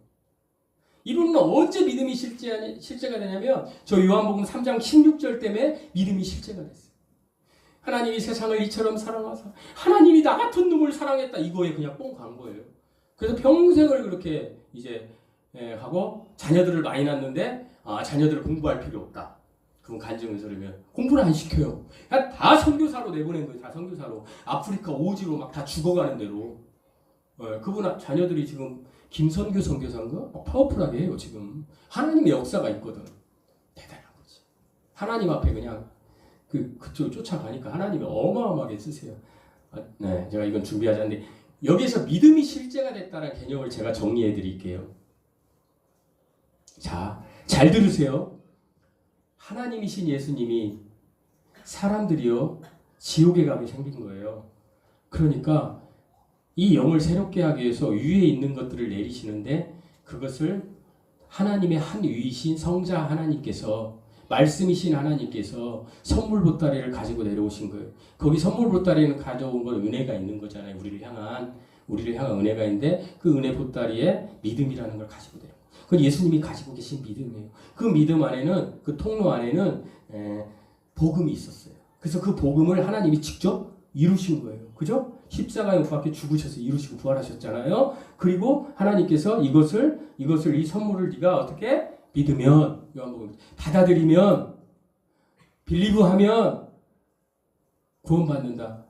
이분은 언제 믿음이 실제가 되냐면 저 요한복음 3장 16절 때문에 믿음이 실제가 됐어요. 하나님이 세상을 이처럼 사랑하사 하나님이 나 같은 놈을 사랑했다. 이거에 그냥 뽕 간 거예요. 그래서 평생을 그렇게 이제 하고 자녀들을 많이 낳는데 자녀들을 공부할 필요 없다. 그분 간증을 들으면 공부를 안 시켜요. 그냥 다 선교사로 내보낸 거예요. 다 선교사로. 아프리카 오지로 막 다 죽어가는 대로. 그분 자녀들이 지금 김선교 선교사인가? 파워풀하게 해요 지금. 하나님의 역사가 있거든. 대단한 거지. 하나님 앞에 그냥 그쪽 쫓아가니까 하나님이 어마어마하게 쓰세요. 네, 제가 이건 준비하지 않는데 여기서 믿음이 실제가 됐다는 개념을 제가 정리해 드릴게요. 자, 잘 들으세요. 하나님이신 예수님이 사람들이요 지옥에 가게 생긴 거예요. 그러니까 이 영을 새롭게 하기 위해서 위에 있는 것들을 내리시는데 그것을 하나님의 한 위이신 성자 하나님께서 말씀이신 하나님께서 선물 보따리를 가지고 내려오신 거예요. 거기 선물 보따리는 가져온 건 은혜가 있는 거잖아요. 우리를 향한 은혜가 있는데 그 은혜 보따리에 믿음이라는 걸 가지고 내려. 그건 예수님이 가지고 계신 믿음이에요. 그 믿음 안에는 그 통로 안에는 복음이 있었어요. 그래서 그 복음을 하나님이 직접 이루신 거예요. 그죠? 십자가에 못 박혀 죽으셔서 이루시고 부활하셨잖아요. 그리고 하나님께서 이것을 이 선물을 네가 어떻게 믿으면 받아들이면 빌리브하면 구원받는다.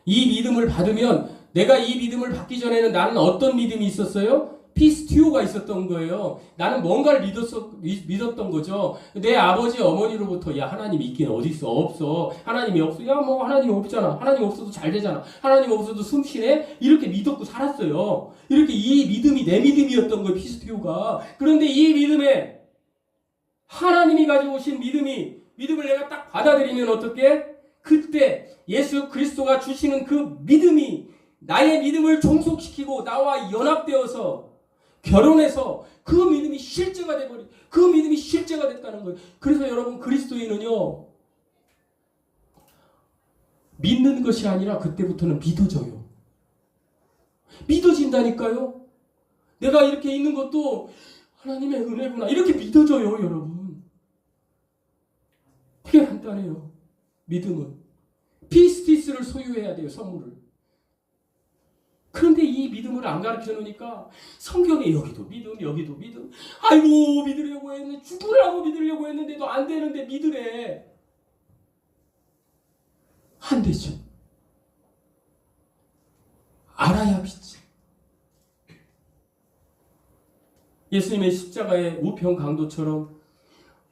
이 믿음을 받으면 내가 이 믿음을 받기 전에는 나는 어떤 믿음이 있었어요? 피스티오가 있었던 거예요. 나는 뭔가를 믿었던 거죠. 내 아버지 어머니로부터 야 하나님이 있긴 어디 있어? 없어. 하나님이 없어. 야 뭐 하나님이 없잖아. 하나님 없어도 잘 되잖아. 하나님 없어도 숨 쉬네. 이렇게 믿었고 살았어요. 이렇게 이 믿음이 내 믿음이었던 거예요. 피스티오가. 그런데 이 믿음에 하나님이 가지고 오신 믿음을 내가 딱 받아들이면 어떻게? 그때 예수 그리스도가 주시는 그 믿음이 나의 믿음을 종속시키고 나와 연합되어서 결혼해서 그 믿음이 실제가 돼버린 그 믿음이 실제가 됐다는 거예요. 그래서 여러분 그리스도인은요 믿는 것이 아니라 그때부터는 믿어져요. 믿어진다니까요. 내가 이렇게 있는 것도 하나님의 은혜구나 이렇게 믿어져요. 여러분 되게 간단해요. 믿음은 피스티스를 소유해야 돼요. 선물을. 그런데 이 믿음을 안 가르쳐 놓으니까 성경에 여기도 믿음 여기도 믿음 아이고 믿으려고 했는데 죽으라고 믿으려고 했는데도 안 되는데 믿으래. 안 되죠. 알아야 믿지. 예수님의 십자가의 우편 강도처럼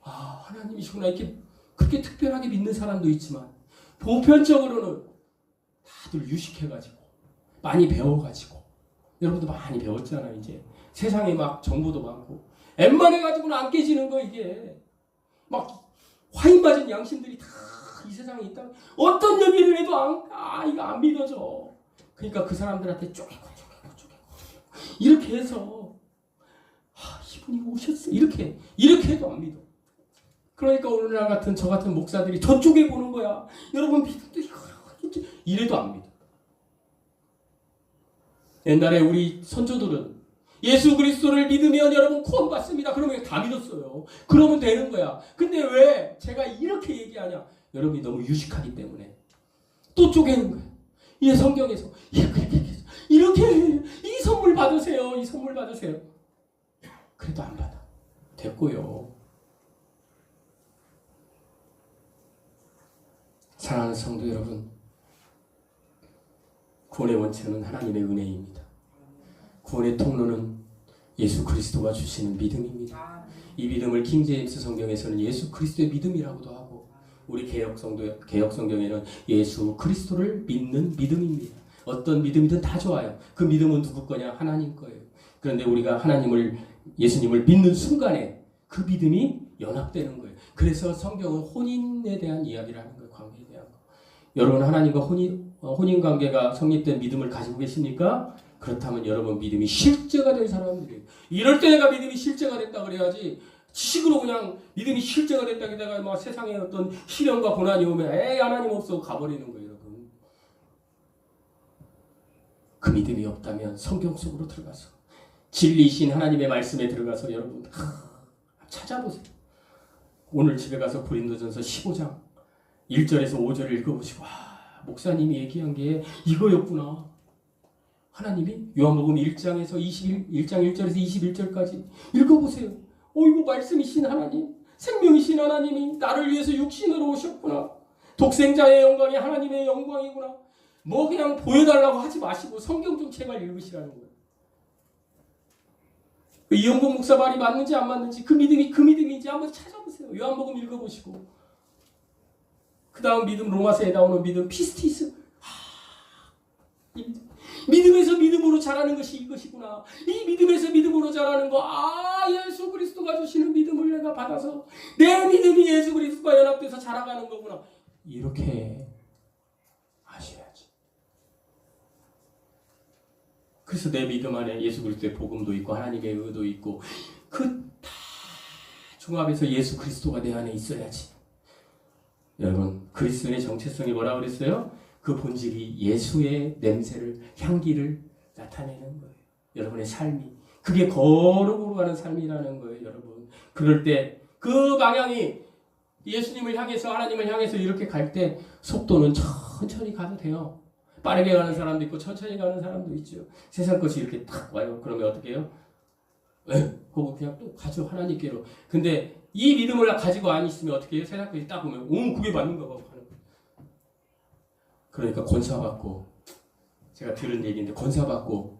하나님이시구나 이렇게 그렇게 특별하게 믿는 사람도 있지만 보편적으로는 다들 유식해가지고 많이 배워가지고 여러분도 많이 배웠잖아요. 이제 세상에 막 정보도 많고 웬만해가지고는 안 깨지는 거 이게 막 화인 맞은 양심들이 다 이 세상에 있다. 어떤 얘기를 해도 이거 안 믿어져. 그러니까 그 사람들한테 쪼개고 이렇게 해서 이분이 오셨어. 이렇게 해도 안 믿어. 그러니까 오늘날 같은 저 같은 목사들이 저쪽에 보는 거야. 여러분 믿음도 이래도 안 믿어. 옛날에 우리 선조들은 예수 그리스도를 믿으면 여러분 구원 받습니다. 그러면 다 믿었어요. 그러면 되는 거야. 근데 왜 제가 이렇게 얘기하냐? 여러분이 너무 유식하기 때문에 또 쪼개는 거야. 이 성경에서 이렇게 이 선물 받으세요. 이 선물 받으세요. 그래도 안 받아. 됐고요. 사랑하는 성도 여러분, 구원의 원천은 하나님의 은혜입니다. 구원의 통로는 예수 그리스도가 주시는 믿음입니다. 이 믿음을 킹 제임스 성경에서는 예수 그리스도의 믿음이라고도 하고, 우리 개역 성경에는 예수 그리스도를 믿는 믿음입니다. 어떤 믿음이든 다 좋아요. 그 믿음은 누구 거냐? 하나님 거예요. 그런데 우리가 예수님을 믿는 순간에 그 믿음이 연합되는 거예요. 그래서 성경은 혼인에 대한 이야기를 하는 거예요. 관계에 대한 거. 여러분 하나님과 혼인 관계가 성립된 믿음을 가지고 계십니까? 그렇다면 여러분 믿음이 실제가 된 사람들이에요. 이럴 때 내가 믿음이 실제가 됐다 그래야지 지식으로 그냥 믿음이 실제가 됐다 그러다가 막 세상에 어떤 시련과 고난이 오면 하나님 없어 가버리는 거예요. 여러분. 그 믿음이 없다면 성경 속으로 들어가서 진리이신 하나님의 말씀에 들어가서 여러분 찾아보세요. 오늘 집에 가서 고린도전서 15장 1절에서 5절을 읽어보시고 목사님이 얘기한 게 이거였구나. 하나님이 요한복음 1장에서 1장 1절에서 21절까지 읽어보세요. 이거 말씀이신 하나님, 생명이신 하나님이 나를 위해서 육신으로 오셨구나. 독생자의 영광이 하나님의 영광이구나. 뭐 그냥 보여달라고 하지 마시고 성경 좀 제발 읽으시라는 거예요. 이영복 목사 말이 맞는지 안 맞는지 그 믿음인지 한번 찾아보세요. 요한복음 읽어보시고 그 다음 믿음 로마서에 나오는 믿음 피스티스 믿음에서 믿음으로 자라는 것이 이것이구나. 이 믿음에서 믿음으로 자라는 거 예수 그리스도가 주시는 믿음을 내가 받아서 내 믿음이 예수 그리스도와 연합돼서 자라가는 거구나. 이렇게 아셔야지. 그래서 내 믿음 안에 예수 그리스도의 복음도 있고 하나님의 의도 있고 그 다 종합해서 예수 그리스도가 내 안에 있어야지. 여러분 그리스도의 정체성이 뭐라 그랬어요? 그 본질이 예수의 냄새를 향기를 나타내는 거예요. 여러분의 삶이 그게 거룩으로 가는 삶이라는 거예요. 여러분 그럴 때 그 방향이 예수님을 향해서 하나님을 향해서 이렇게 갈 때 속도는 천천히 가도 돼요. 빠르게 가는 사람도 있고 천천히 가는 사람도 있죠. 세상 것이 이렇게 탁 와요. 그러면 어떻게 해요? 그거 그냥 또 가죠. 하나님께로. 근데 이 믿음을 가지고 안 있으면 어떻게 해요? 세상 것이 딱 보면 그게 맞는가 봐. 그러니까 권사받고 제가 들은 얘기인데 권사받고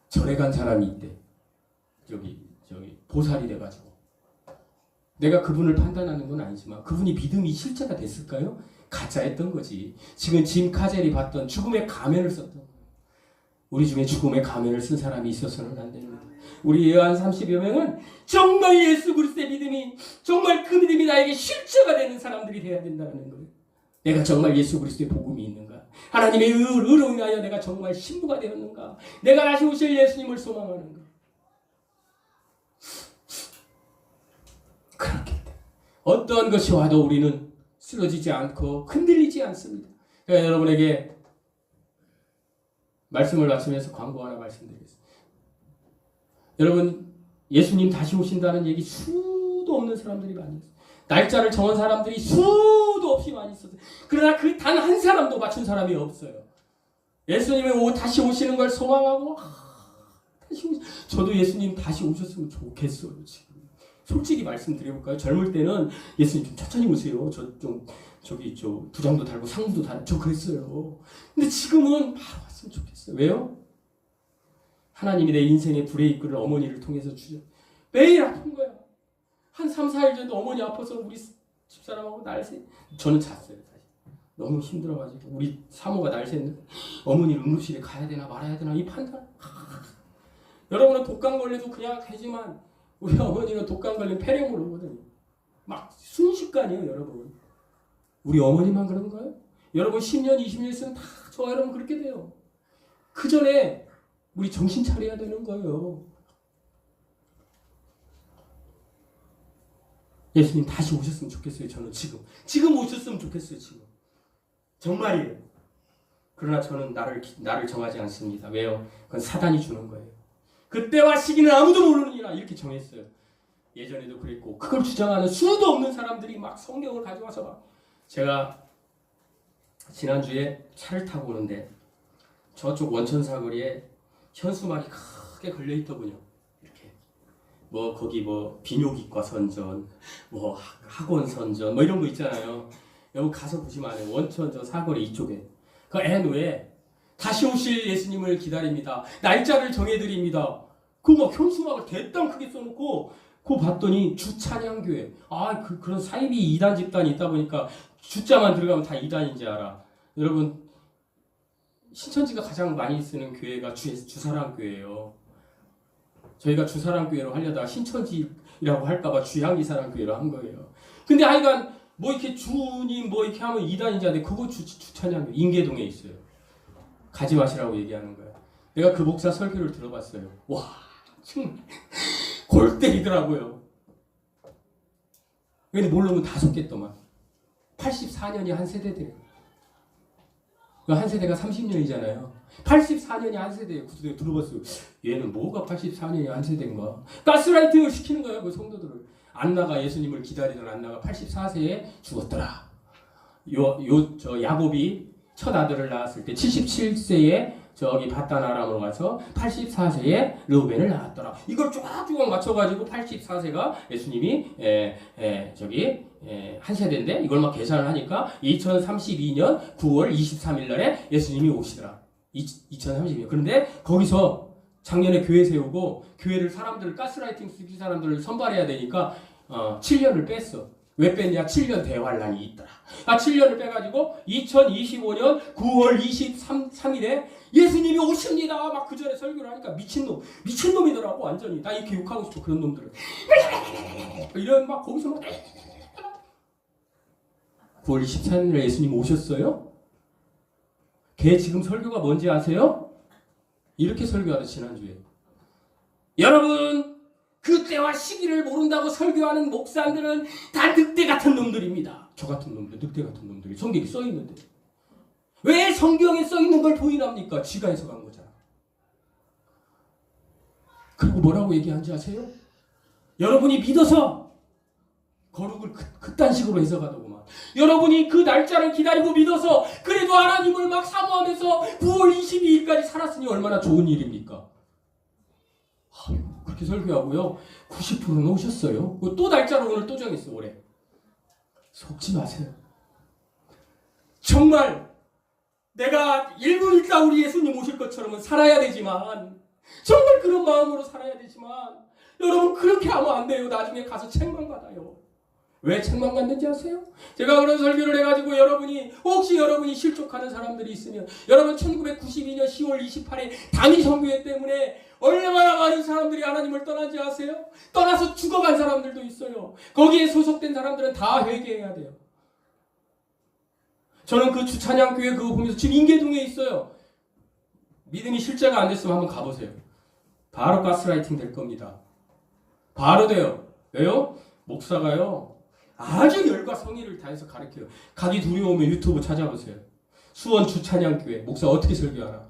절에 간 사람이 있대. 저기 보살이 돼가지고 내가 그분을 판단하는 건 아니지만 그분이 믿음이 실제가 됐을까요? 가짜였던 거지. 지금 짐 카젤이 봤던 죽음의 가면을 썼던 거예요. 우리 중에 죽음의 가면을 쓴 사람이 있어서는 안 됩니다. 우리 예언 30여 명은 정말 예수 그리스도의 믿음이 정말 그 믿음이 나에게 실제가 되는 사람들이 돼야 된다는 거예요. 내가 정말 예수 그리스도의 복음이 있는가? 하나님의 의로 인하여 내가 정말 신부가 되었는가? 내가 다시 오실 예수님을 소망하는가? 그렇기 때문에 어떠한 것이 와도 우리는 쓰러지지 않고 흔들리지 않습니다. 그러니까 여러분에게 말씀을 마치면서 광고 하나 말씀드리겠습니다. 여러분 예수님 다시 오신다는 얘기 수도 없는 사람들이 많이 있어요. 날짜를 정한 사람들이 수도 없이 많이 있었어요. 그러나 그 단 한 사람도 맞춘 사람이 없어요. 예수님이 다시 오시는 걸 소망하고 저도 예수님 다시 오셨으면 좋겠어요. 지금 솔직히 말씀드려볼까요? 젊을 때는 예수님 좀 천천히 오세요. 저기 부장도 달고 상무도 달고 저 그랬어요. 근데 지금은 바로 왔으면 좋겠어요. 왜요? 하나님이 내 인생의 브레이크를 어머니를 통해서 주죠. 매일 아픈 거야. 한 3, 4일 전에도 어머니 아파서 우리 집사람하고 저는 잤어요. 사실. 너무 힘들어가지고 우리 사모가 날 샜는데 어머니 응급실에 가야 되나 말아야 되나 이 판단. 여러분은 독감 걸려도 그냥 되지만 우리 어머니는 독감 걸리면 폐렴을 오거든요. 막 순식간이에요. 여러분. 우리 어머니만 그런가요? 여러분 10년, 20년 있으면 다 저와 여러분 그렇게 돼요. 그 전에 우리 정신 차려야 되는 거예요. 예수님 다시 오셨으면 좋겠어요. 저는 지금 오셨으면 좋겠어요. 지금 정말이에요. 그러나 저는 나를 정하지 않습니다. 왜요? 그건 사단이 주는 거예요. 그때와 시기는 아무도 모르느니라 이렇게 정했어요. 예전에도 그랬고 그걸 주장하는 수도 없는 사람들이 막 성경을 가져와서 막 제가 지난주에 차를 타고 오는데 저쪽 원천 사거리에 현수막이 크게 걸려 있더군요. 이렇게 거기 비뇨기과 선전, 학원 선전 이런 거 있잖아요. 여기 가서 보시면 알아요. 원천 저 사거리 이쪽에 그 N 후에 다시 오실 예수님을 기다립니다. 날짜를 정해드립니다. 그 막 현수막을 대땅 크게 써놓고 그거 봤더니 주찬양교회. 그런 사이비 이단 집단이 있다 보니까 주자만 들어가면 다 이단인지 알아. 여러분 신천지가 가장 많이 쓰는 교회가 주사랑교회예요. 저희가 주사랑교회로 하려다가 신천지라고 할까봐 주양기사랑교회로 한 거예요. 근데 하여간 이렇게 주님 이렇게 하면 이단인지 아는데 그거 주찬양교회 인계동에 있어요. 가지 마시라고 얘기하는 거야. 내가 그 목사 설교를 들어봤어요. 와 정말 골 때리더라고요. 근데 모르면 5개 만 84년이 한 세대들이에요. 한 세대가 30년이잖아요. 84년이 한 세대예요. 그 들어봤어요. 얘는 뭐가 84년이 한 세대인가? 가스라이팅을 시키는 거예요. 그 성도들을. 안나가 예수님을 기다리던 안나가 84세에 죽었더라. 저 야곱이 첫 아들을 낳았을 때 77세에 저기 바단 아람으로 가서 84세에 르우벤을 낳았더라. 이걸 쫙쫙 맞춰가지고 84세가 예수님이 한 세대인데 이걸 막 계산을 하니까 2032년 9월 23일 날에 예수님이 오시더라. 2032년. 그런데 거기서 작년에 교회 세우고 교회를 가스라이팅 시킨 사람들을 선발해야 되니까 7년을 뺐어. 왜 뺐냐? 7년 대환란이 있더라. 7년을 빼가지고 2025년 9월 23일에 예수님이 오십니다. 막 그 전에 설교를 하니까 미친놈이더라고 완전히. 나 이렇게 욕하고 싶어 그런 놈들을. 이런 막 거기서 막 9월 23일에 예수님 오셨어요? 걔 지금 설교가 뭔지 아세요? 이렇게 설교하다 지난주에. 여러분 그때와 시기를 모른다고 설교하는 목사들은 다 늑대 같은 놈들입니다. 저 같은 놈들, 늑대 같은 놈들이 성경에 써 있는데 왜 성경에 써 있는 걸 부인합니까? 지가 해석한 거잖아. 그리고 뭐라고 얘기하는지 아세요? 여러분이 믿어서 거룩을 그딴 식으로 해석하더구만. 여러분이 그 날짜를 기다리고 믿어서 그래도 하나님을 막 사모하면서 9월 22일까지 살았으니 얼마나 좋은 일입니까? 그렇게 설교하고요. 90%는 오셨어요. 또 날짜를 오늘 또 정했어 올해. 속지 마세요. 정말 내가 1분 있다 우리 예수님 오실 것처럼은 살아야 되지만 정말 그런 마음으로 살아야 되지만 여러분 그렇게 하면 안 돼요. 나중에 가서 책망 받아요. 왜 책망 받는지 아세요? 제가 그런 설교를 해가지고 혹시 여러분이 실족하는 사람들이 있으면 여러분 1992년 10월 28일 단위 선교회 때문에 얼마나 많은 사람들이 하나님을 떠난지 아세요? 떠나서 죽어간 사람들도 있어요. 거기에 소속된 사람들은 다 회개해야 돼요. 저는 그 주찬양교회 그거 보면서 지금 인계동에 있어요. 믿음이 실제가 안 됐으면 한번 가보세요. 바로 가스라이팅 될 겁니다. 바로 돼요. 왜요? 목사가요. 아주 열과 성의를 다해서 가르쳐요. 가기 두려우면 유튜브 찾아보세요. 수원 주찬양교회 목사 어떻게 설교하나.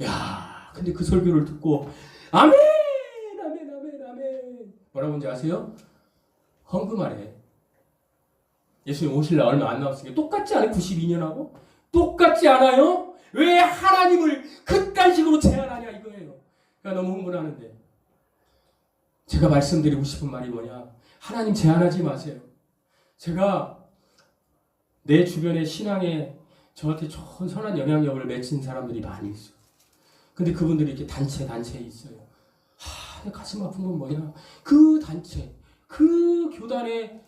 야, 근데 그 설교를 듣고 아멘 아멘 아멘 아멘 뭐라고 하는지 아세요? 헌금하래. 예수님 오실라 얼마 안 남았으니까 똑같지 않아요? 92년하고? 똑같지 않아요? 왜 하나님을 그딴 식으로 제한하냐 이거예요. 그러니까 너무 흥분하는데 제가 말씀드리고 싶은 말이 뭐냐. 하나님 제한하지 마세요. 제가 내 주변의 신앙에 저한테 좋은 선한 영향력을 맺힌 사람들이 많이 있어요. 근데 그분들이 이렇게 단체에 있어요. 내 가슴 아픈 건 뭐냐. 그 단체, 그 교단의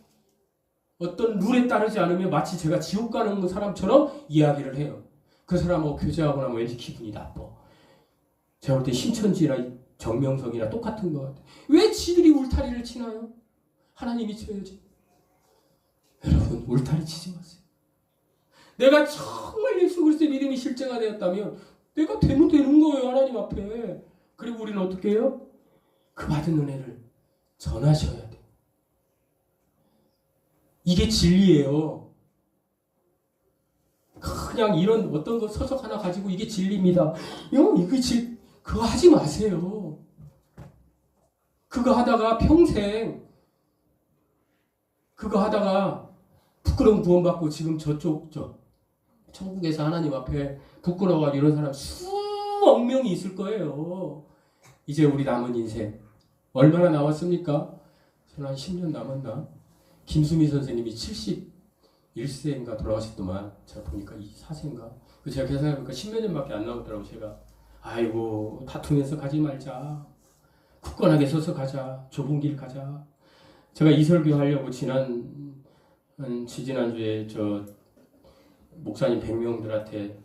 어떤 룰에 따르지 않으면 마치 제가 지옥 가는 사람처럼 이야기를 해요. 그 사람하고 교제하고 나면 왠지 기분이 나빠. 제가 볼 때 신천지나 정명석이나 똑같은 것 같아요. 왜 지들이 울타리를 치나요? 하나님이 쳐야지. 여러분 울타리 치지 마세요. 내가 정말 예수 그리스도의 믿음이 실제가 되었다면 내가 되면 되는 거예요, 하나님 앞에. 그리고 우리는 어떻게 해요? 그 받은 은혜를 전하셔야 돼. 이게 진리예요. 그냥 이런 어떤 거 서적 하나 가지고 이게 진리입니다. 그거 하지 마세요. 그거 하다가 평생 그거 하다가 부끄러움 구원받고 지금 천국에서 하나님 앞에 부끄러워가지고 이런 사람 수억 명이 있을 거예요. 이제 우리 남은 인생 얼마나 남았습니까? 저는 한 10년 남았나? 김수미 선생님이 71세인가 돌아가셨더만 제가 보니까 4세인가? 제가 계산해보니까 10몇 년밖에 안 남았더라고. 제가 아이고 다투면서 가지 말자, 굳건하게 서서 가자, 좁은 길 가자. 제가 이 설교 하려고 지지난주에 저 목사님 100명들한테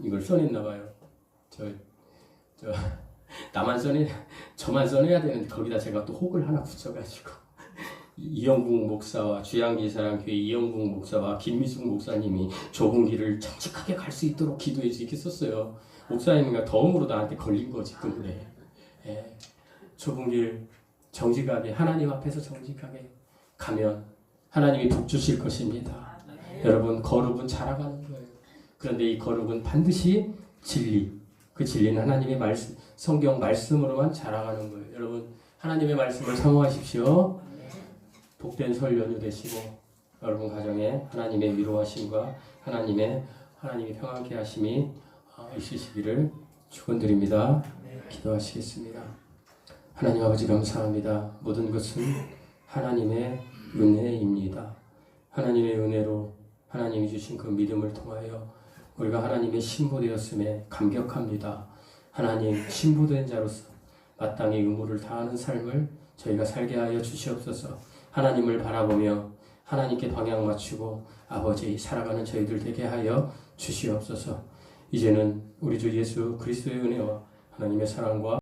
이걸 써냈나 봐요. 저만 써내야 되는데 거기다 제가 또 혹을 하나 붙여가지고 이영국 목사와 주양기사랑교회 이영국 목사와 김미숙 목사님이 좁은 길을 정직하게 갈 수 있도록 기도해 주게 썼어요. 목사님이 덤으로 나한테 걸린 거지 그분에. 좁은 길 정직하게 하나님 앞에서 정직하게 가면 하나님이 복 주실 것입니다. 여러분 거룩은 자라가는 거예요. 그런데 이 거룩은 반드시 진리, 그 진리는 하나님의 말씀, 성경 말씀으로만 자라가는 거예요. 여러분 하나님의 말씀을 사모하십시오. 복된 설 연휴 되시고 여러분 가정에 하나님의 위로하심과 하나님이 평안케 하심이 있으시기를 축원드립니다. 기도하시겠습니다. 하나님 아버지 감사합니다. 모든 것은 하나님의 은혜입니다. 하나님의 은혜로 하나님이 주신 그 믿음을 통하여 우리가 하나님의 신부되었음에 감격합니다. 하나님 신부된 자로서 마땅히 의무를 다하는 삶을 저희가 살게 하여 주시옵소서. 하나님을 바라보며 하나님께 방향 맞추고 아버지 살아가는 저희들 되게 하여 주시옵소서. 이제는 우리 주 예수 그리스도의 은혜와 하나님의 사랑과